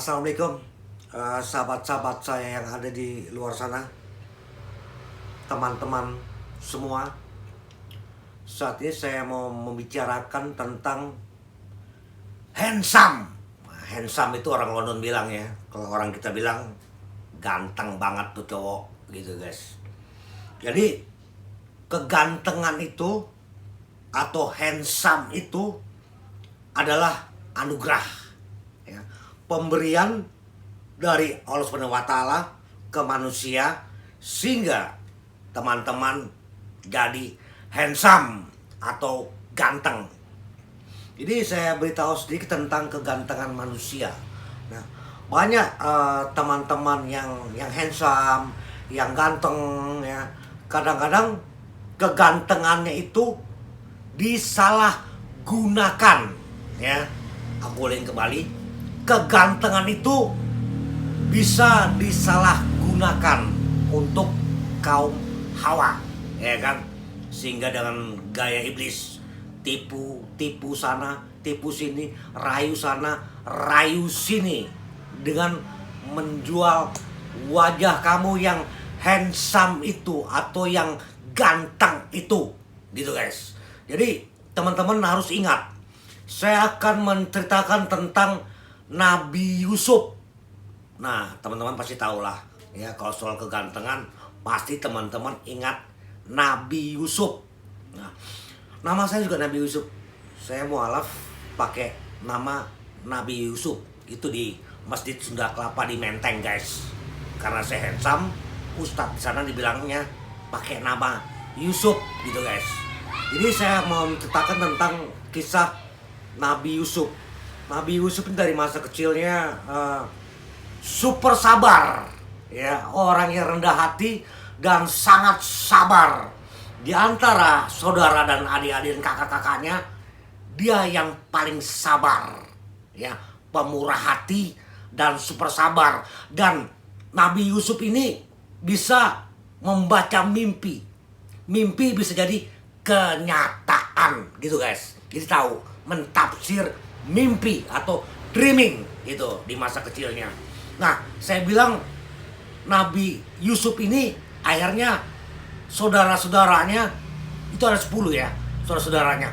Assalamualaikum, sahabat-sahabat saya yang ada di luar sana, teman-teman semua. Saat ini saya mau membicarakan tentang handsome. Handsome itu orang London bilang ya. Kalau orang kita bilang ganteng banget tuh cowok gitu guys. Jadi kegantengan itu atau handsome itu adalah anugerah ya, pemberian dari Allah Subhanahu wa Ta'ala ke manusia sehingga teman-teman jadi handsome atau ganteng. Jadi saya beritahu sedikit tentang kegantengan manusia. Nah, banyak teman-teman yang handsome, yang ganteng ya. Kadang-kadang kegantengannya itu disalahgunakan ya. Aku ulangi kembali. Kegantengan itu bisa disalahgunakan untuk kaum Hawa, ya kan? Sehingga dengan gaya iblis, tipu sana, tipu sini, rayu sana, rayu sini, dengan menjual wajah kamu yang handsome itu atau yang ganteng itu, gitu guys. Jadi teman-teman harus ingat, saya akan menceritakan tentang Nabi Yusuf. Nah, teman-teman pasti tahu lah ya, kalau soal kegantengan pasti teman-teman ingat Nabi Yusuf. Nah, nama saya juga Nabi Yusuf. Saya mualaf pakai nama Nabi Yusuf. Itu di Masjid Sunda Kelapa di Menteng, guys. Karena saya handsome, Ustadz di sana dibilangnya pakai nama Yusuf gitu, guys. Jadi saya mau menceritakan tentang kisah Nabi Yusuf. Nabi Yusuf dari masa kecilnya super sabar ya, orang yang rendah hati dan sangat sabar. Di antara saudara dan adik-adik dan kakak-kakaknya, dia yang paling sabar ya, pemurah hati dan super sabar. Dan Nabi Yusuf ini bisa membaca mimpi. Mimpi bisa jadi kenyataan gitu guys. Jadi tahu mentafsir mimpi atau dreaming itu di masa kecilnya. Nah, saya bilang Nabi Yusuf ini akhirnya saudara-saudaranya itu ada 10 ya, saudara-saudaranya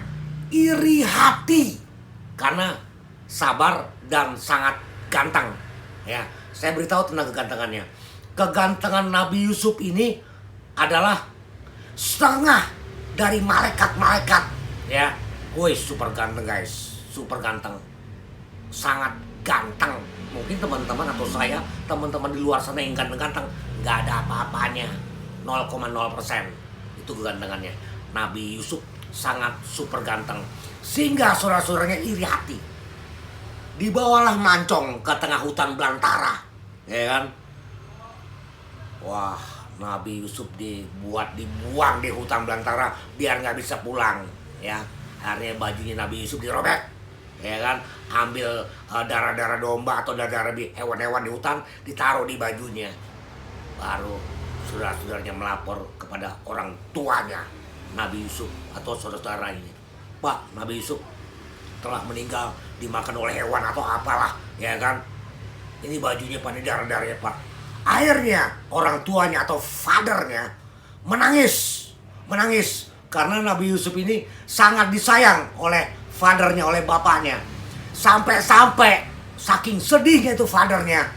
iri hati karena sabar dan sangat ganteng ya. Saya beritahu tentang kegantengannya. Kegantengan Nabi Yusuf ini adalah setengah dari malaikat-malaikat ya. Woi, super ganteng guys, super ganteng, sangat ganteng. Mungkin teman-teman atau saya, teman-teman di luar sana yang ganteng-ganteng, nggak ada apa-apanya, 0,0%. Itu kegantengannya. Nabi Yusuf sangat super ganteng, sehingga saudara-saudaranya iri hati. Dibawalah mancong ke tengah hutan belantara, ya kan? Wah, Nabi Yusuf dibuang di hutan belantara biar nggak bisa pulang, ya. Akhirnya bajunya Nabi Yusuf dirobek, ya kan, ambil darah-darah domba atau darah hewan-hewan di hutan, ditaruh di bajunya. Baru saudara-saudaranya melapor kepada orang tuanya Nabi Yusuf atau saudara-saudaranya, Pak, Nabi Yusuf telah meninggal dimakan oleh hewan atau apalah, ya kan. Ini bajunya pada darah-darahnya, Pak. Akhirnya orang tuanya atau fathernya menangis karena Nabi Yusuf ini sangat disayang oleh fathernya, oleh bapaknya. Sampai saking sedihnya itu fathernya,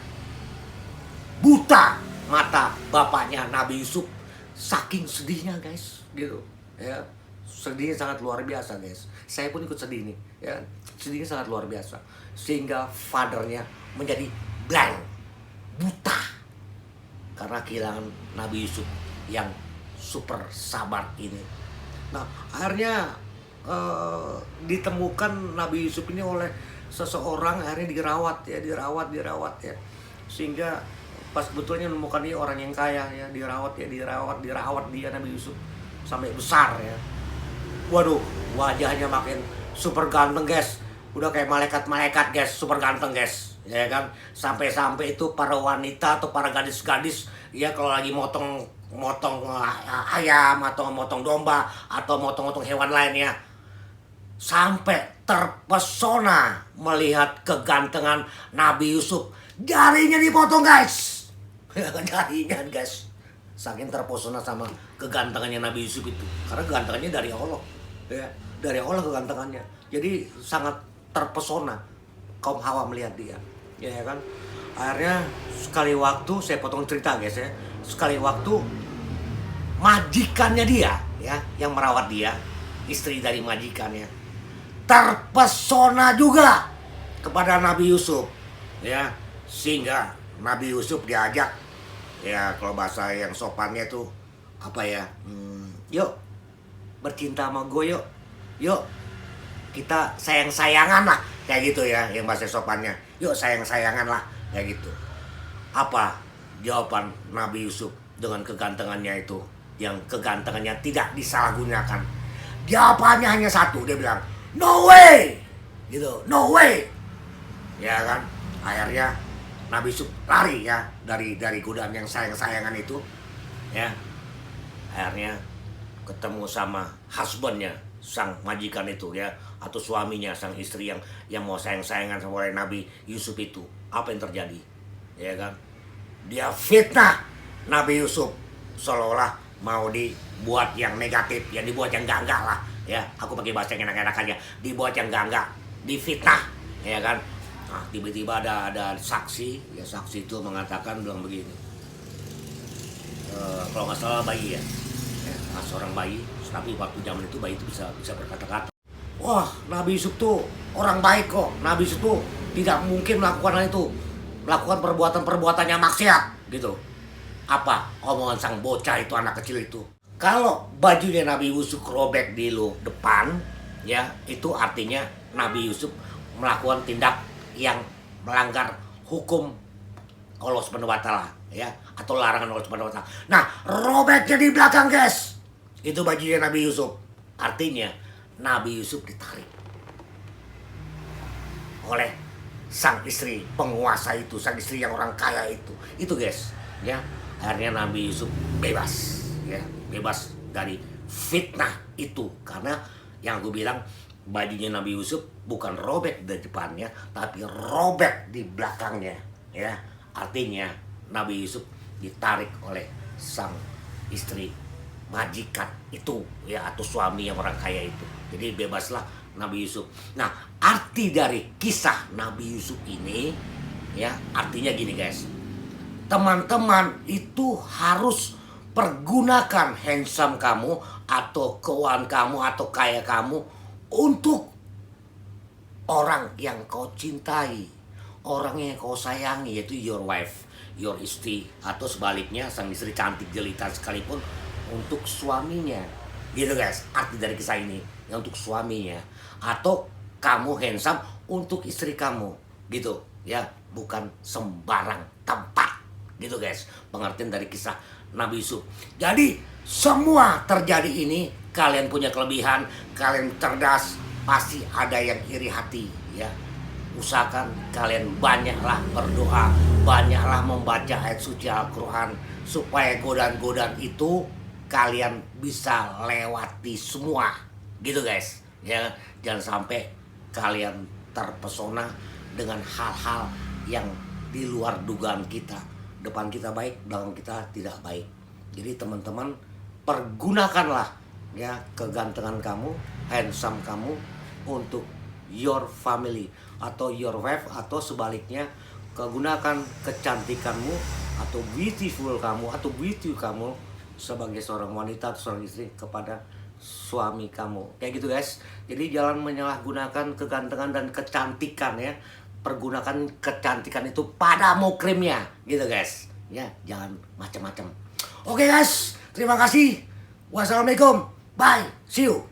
buta mata bapaknya Nabi Yusuf. Saking sedihnya guys, gitu ya. Sedihnya sangat luar biasa guys. Saya pun ikut sedih nih ya. Sedihnya sangat luar biasa. Sehingga fathernya menjadi blank, buta, karena kehilangan Nabi Yusuf yang super sabar ini. Nah, akhirnya ditemukan Nabi Yusuf ini oleh seseorang, akhirnya dirawat ya, sehingga pas betulnya menemukan dia orang yang kaya ya, dirawat dia Nabi Yusuf sampai besar ya. Waduh, wajahnya makin super ganteng guys, udah kayak malaikat guys, super ganteng guys, ya kan. Sampai-sampai itu para wanita atau para gadis-gadis ya, kalau lagi motong ayam atau motong domba atau motong hewan lainnya, sampai terpesona melihat kegantengan Nabi Yusuf. Jarinya dipotong guys, jarinya guys, saking terpesona sama kegantengannya Nabi Yusuf itu, karena kegantengannya dari Allah ya, dari Allah kegantengannya. Jadi sangat terpesona kaum Hawa melihat dia, ya kan. Akhirnya sekali waktu, saya potong cerita guys ya, sekali waktu majikannya dia ya, yang merawat dia, istri dari majikannya, terpesona juga kepada Nabi Yusuf ya, sehingga Nabi Yusuf diajak ya, kalau bahasa yang sopannya tuh apa ya, yuk bercinta sama gue, yuk kita sayang-sayangan lah, kayak gitu ya, yang bahasa sopannya, yuk sayang-sayangan lah, kayak gitu. Apa jawaban Nabi Yusuf dengan kegantengannya itu, yang kegantengannya tidak disalahgunakan? Jawabannya hanya satu, dia bilang no way, gitu, no way, ya kan. Akhirnya Nabi Yusuf lari ya dari godaan yang sayang-sayangan itu ya. Akhirnya ketemu sama husbandnya, sang majikan itu ya, atau suaminya, sang istri yang mau sayang-sayangan sama Nabi Yusuf itu. Apa yang terjadi? Ya kan? Dia fitnah Nabi Yusuf, seolah-olah mau dibuat yang negatif, yang dibuat yang enggak lah ya. Aku pakai bahasa yang enak-enak aja, dibuat yang enggak, difitnah, ya kan. Nah, tiba-tiba ada saksi, ya saksi itu mengatakan, bilang begini, kalau nggak salah bayi ya, seorang bayi, tapi waktu zaman itu bayi itu bisa berkata-kata. Wah, Nabi Yusuf tuh orang baik kok, Nabi Yusuf tuh tidak mungkin melakukan hal itu, melakukan perbuatan yang maksiat gitu. Apa omongan sang bocah itu, anak kecil itu? Kalau bajunya Nabi Yusuf robek di depan ya, itu artinya Nabi Yusuf melakukan tindak yang melanggar hukum Allah Subhanahu wa Ta'ala ya, atau larangan Allah Subhanahu wa Ta'ala. Nah, robeknya di belakang guys, itu bajunya Nabi Yusuf, artinya Nabi Yusuf ditarik oleh sang istri penguasa itu, sang istri yang orang kaya itu guys ya. Akhirnya Nabi Yusuf bebas ya, bebas dari fitnah itu, karena yang aku bilang, bajunya Nabi Yusuf bukan robek di depannya, tapi robek di belakangnya ya. Artinya Nabi Yusuf ditarik oleh sang istri majikan itu ya, atau suami yang orang kaya itu. Jadi bebaslah Nabi Yusuf. Nah, arti dari kisah Nabi Yusuf ini ya, artinya gini guys, teman-teman itu harus pergunakan handsome kamu atau keuangan kamu atau kaya kamu untuk orang yang kau cintai, orang yang kau sayangi, yaitu your wife, your istri, atau sebaliknya sang istri cantik jelita sekalipun untuk suaminya, gitu guys. Arti dari kisah ini ya, untuk suaminya, atau kamu handsome untuk istri kamu, gitu ya, bukan sembarang tempat, gitu guys. Pengertian dari kisah Nabi Yusuf. Jadi semua terjadi ini, kalian punya kelebihan, kalian cerdas, pasti ada yang iri hati ya. Usahakan kalian banyaklah berdoa, banyaklah membaca ayat suci Al-Quran, supaya godaan-godaan itu kalian bisa lewati semua, gitu guys ya. Jangan sampai kalian terpesona dengan hal-hal yang di luar dugaan kita. Depan kita baik, belakang kita tidak baik. Jadi teman-teman, pergunakanlah ya kegantengan kamu, handsome kamu untuk your family atau your wife, atau sebaliknya kegunakan kecantikanmu atau beautiful kamu atau beauty kamu sebagai seorang wanita atau seorang istri kepada suami kamu, kayak gitu guys. Jadi jangan menyalahgunakan kegantengan dan kecantikan ya. Pergunakan kecantikan itu pada mukrimnya, gitu guys ya, jangan macam-macam. Oke guys, terima kasih. Wassalamualaikum Bye, see you.